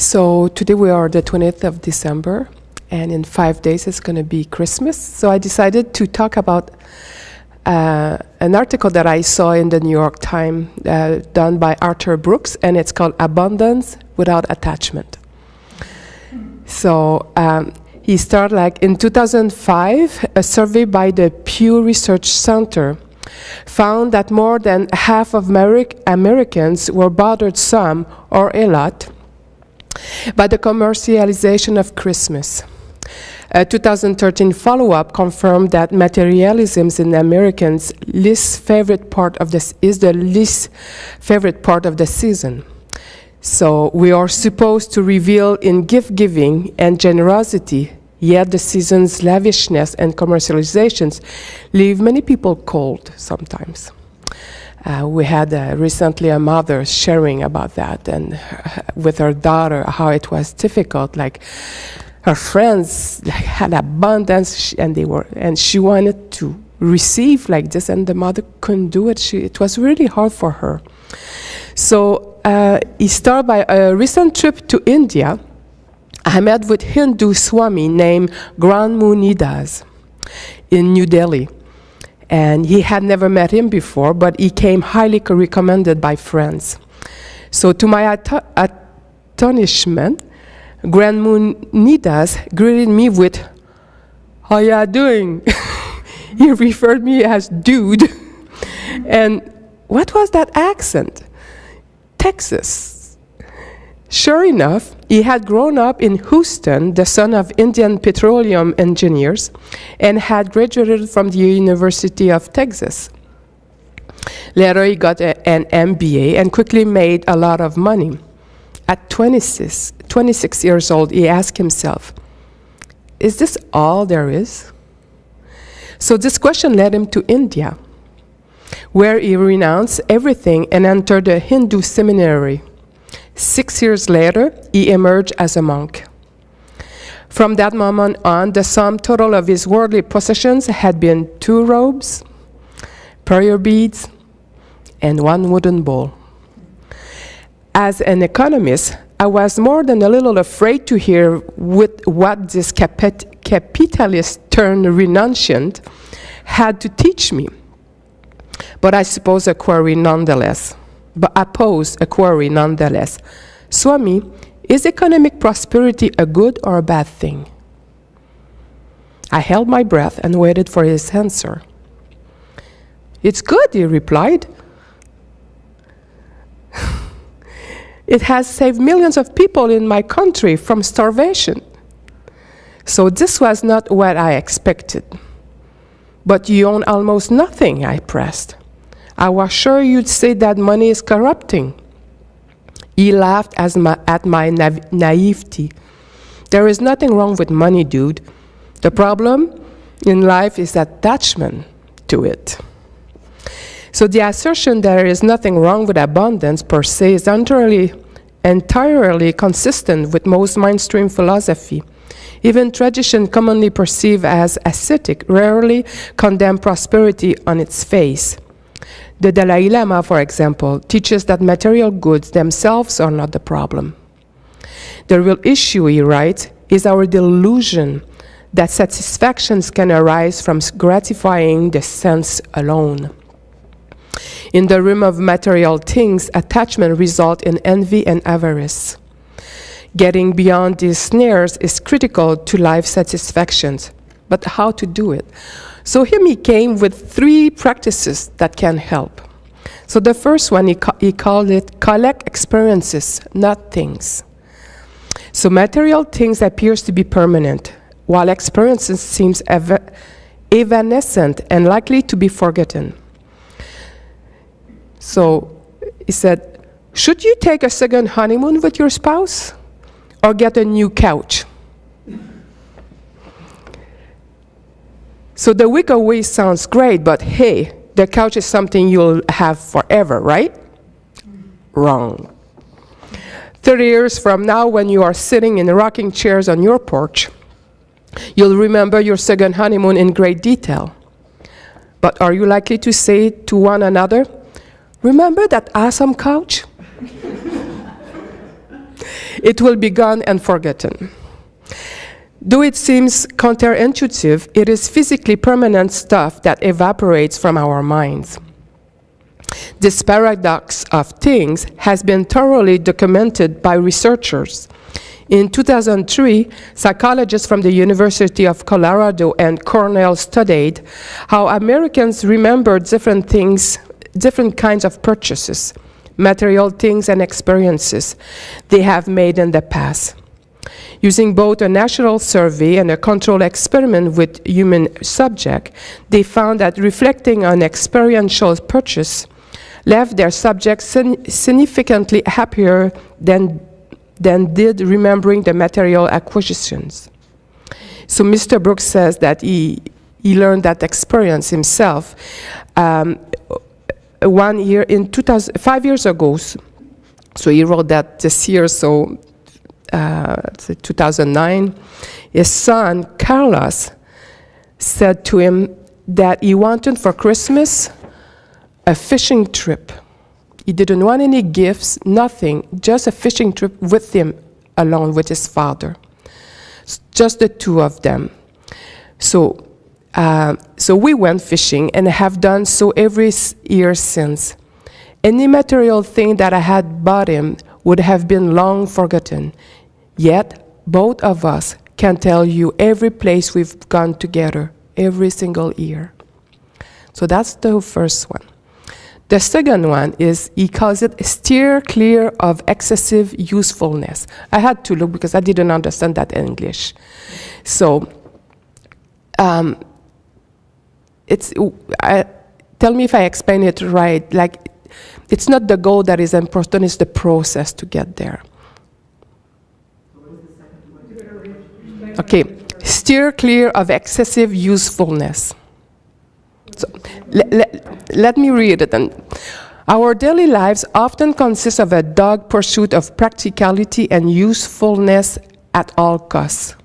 So today we are the 20th of December, and in 5 days it's going to be Christmas. So I decided to talk about an article that I saw in the New York Times done by Arthur Brooks, and it's called Abundance Without Attachment. So he started in 2005, a survey by the Pew Research Center found that more than half of Americans were bothered some or a lot by the commercialization of Christmas. A 2013 follow-up confirmed that materialism in Americans' least favorite part of this is the least favorite part of the season. So we are supposed to reveal in gift-giving and generosity, yet the season's lavishness and commercializations leave many people cold sometimes. We had recently a mother sharing about that, and with her daughter, how it was difficult. Like her friends had abundance, and she wanted to receive like this, and the mother couldn't do it. It was really hard for her. So he started by a recent trip to India. I met with Hindu Swami named Grand Munidas in New Delhi. And he had never met him before, but he came highly recommended by friends. So to my astonishment, Grand Munidas greeted me with, "How ya doing?" He referred me as dude. And what was that accent? Texas. Sure enough, he had grown up in Houston, the son of Indian petroleum engineers, and had graduated from the University of Texas. Later, he got an MBA and quickly made a lot of money. At 26 years old, he asked himself, "Is this all there is?" So this question led him to India, where he renounced everything and entered a Hindu seminary. 6 years later, he emerged as a monk. From that moment on, the sum total of his worldly possessions had been 2 robes, prayer beads, and 1 wooden bowl. As an economist, I was more than a little afraid to hear what this capitalist turned renunciant had to teach me. But I suppose a query nonetheless. Swami, is economic prosperity a good or a bad thing? I held my breath and waited for his answer. "It's good," he replied. "It has saved millions of people in my country from starvation." So this was not what I expected. "But you own almost nothing," I pressed. "I was sure you'd say that money is corrupting." He laughed at my naivety. "There is nothing wrong with money, dude. The problem in life is attachment to it." So the assertion that there is nothing wrong with abundance per se is entirely consistent with most mainstream philosophy. Even tradition commonly perceived as ascetic rarely condemn prosperity on its face. The Dalai Lama, for example, teaches that material goods themselves are not the problem. The real issue, he writes, is our delusion that satisfactions can arise from gratifying the sense alone. In the realm of material things, attachment results in envy and avarice. Getting beyond these snares is critical to life satisfactions. But how to do it? So here he came with 3 practices that can help. So the first one, he called it collect experiences, not things. So material things appears to be permanent, while experiences seems evanescent and likely to be forgotten. So he said, should you take a second honeymoon with your spouse or get a new couch? So the week away sounds great, but hey, the couch is something you'll have forever, right? Wrong. 30 years from now, when you are sitting in rocking chairs on your porch, you'll remember your second honeymoon in great detail. But are you likely to say to one another, "Remember that awesome couch?" It will be gone and forgotten. Though it seems counterintuitive, it is physically permanent stuff that evaporates from our minds. This paradox of things has been thoroughly documented by researchers. In 2003, psychologists from the University of Colorado and Cornell studied how Americans remember different things, different kinds of purchases, material things and experiences they have made in the past. Using both a national survey and a control experiment with human subjects, they found that reflecting on experiential purchase left their subjects significantly happier than did remembering the material acquisitions. So Mr. Brooks says that he learned that experience himself 1 year in 5 years ago. So he wrote that this year, so 2009. His son, Carlos, said to him that he wanted for Christmas a fishing trip. He didn't want any gifts, nothing, just a fishing trip with him alone with his father. Just the two of them. So we went fishing and have done so every year since. Any material thing that I had bought him would have been long forgotten. Yet, both of us can tell you every place we've gone together, every single year. So that's the first one. The second one is, he calls it steer clear of excessive usefulness. I had to look because I didn't understand that in English. So, tell me if I explain it right. Like, it's not the goal that is important, it's the process to get there. Okay, steer clear of excessive usefulness. So, let me read it. Our daily lives often consist of a dogged pursuit of practicality and usefulness at all costs.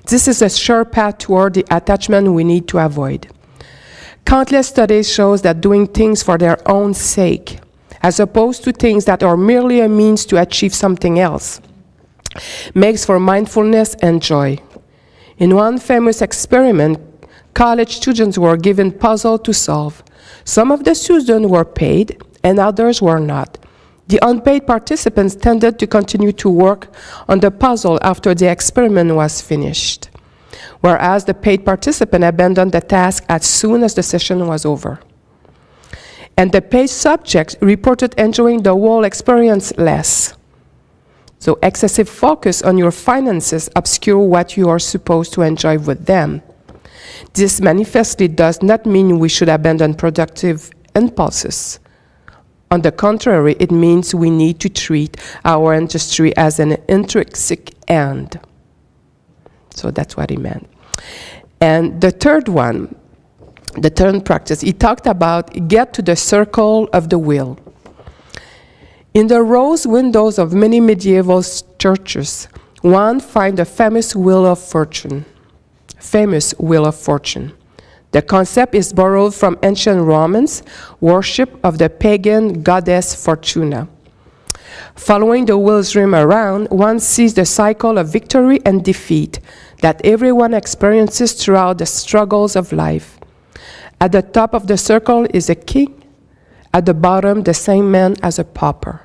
This is a sure path toward the attachment we need to avoid. Countless studies show that doing things for their own sake, as opposed to things that are merely a means to achieve something else, makes for mindfulness and joy. In one famous experiment, college students were given puzzles to solve. Some of the students were paid, and others were not. The unpaid participants tended to continue to work on the puzzle after the experiment was finished, whereas the paid participant abandoned the task as soon as the session was over. And the paid subjects reported enjoying the whole experience less. So excessive focus on your finances obscure what you are supposed to enjoy with them. This manifestly does not mean we should abandon productive impulses. On the contrary, it means we need to treat our industry as an intrinsic end. So that's what he meant. And the third one, the third practice, he talked about get to the circle of the will. In the rose windows of many medieval churches, one finds the famous Wheel of Fortune. The concept is borrowed from ancient Romans' worship of the pagan goddess Fortuna. Following the wheel's rim around, one sees the cycle of victory and defeat that everyone experiences throughout the struggles of life. At the top of the circle is a king. At the bottom, the same man as a pauper.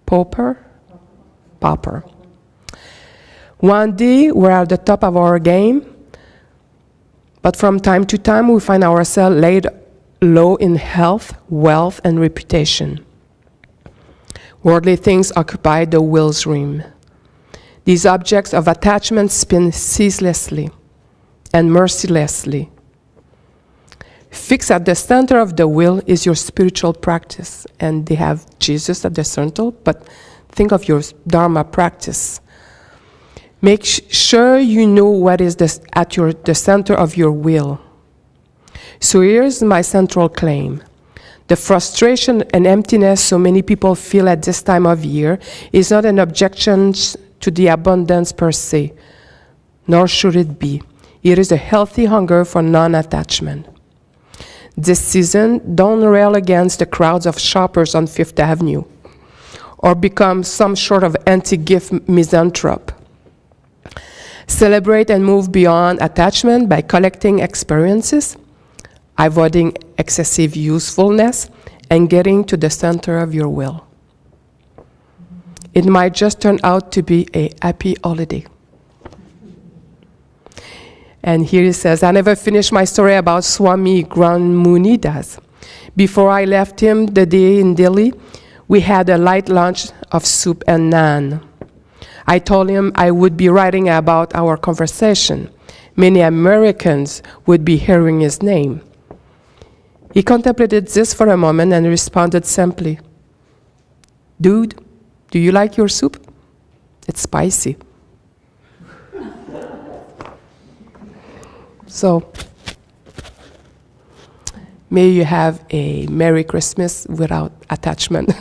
Pauper? One day, we're at the top of our game, but from time to time, we find ourselves laid low in health, wealth, and reputation. Worldly things occupy the wheel's rim. These objects of attachment spin ceaselessly and mercilessly. Fixed at the center of the wheel is your spiritual practice, and they have Jesus at the center, but think of your Dharma practice. Make sure you know what is the center of your will. So here's my central claim. The frustration and emptiness so many people feel at this time of year is not an objection to the abundance per se, nor should it be. It is a healthy hunger for non-attachment. This season, don't rail against the crowds of shoppers on Fifth Avenue or become some sort of anti-gift misanthrope. Celebrate and move beyond attachment by collecting experiences, avoiding excessive usefulness, and getting to the center of your will. It might just turn out to be a happy holiday. And here it says, I never finished my story about Swami Granmunidas. Before I left him the day in Delhi, we had a light lunch of soup and naan. I told him I would be writing about our conversation. Many Americans would be hearing his name. He contemplated this for a moment and responded simply, Dude, do you like your soup? It's spicy. So, may you have a Merry Christmas without attachment.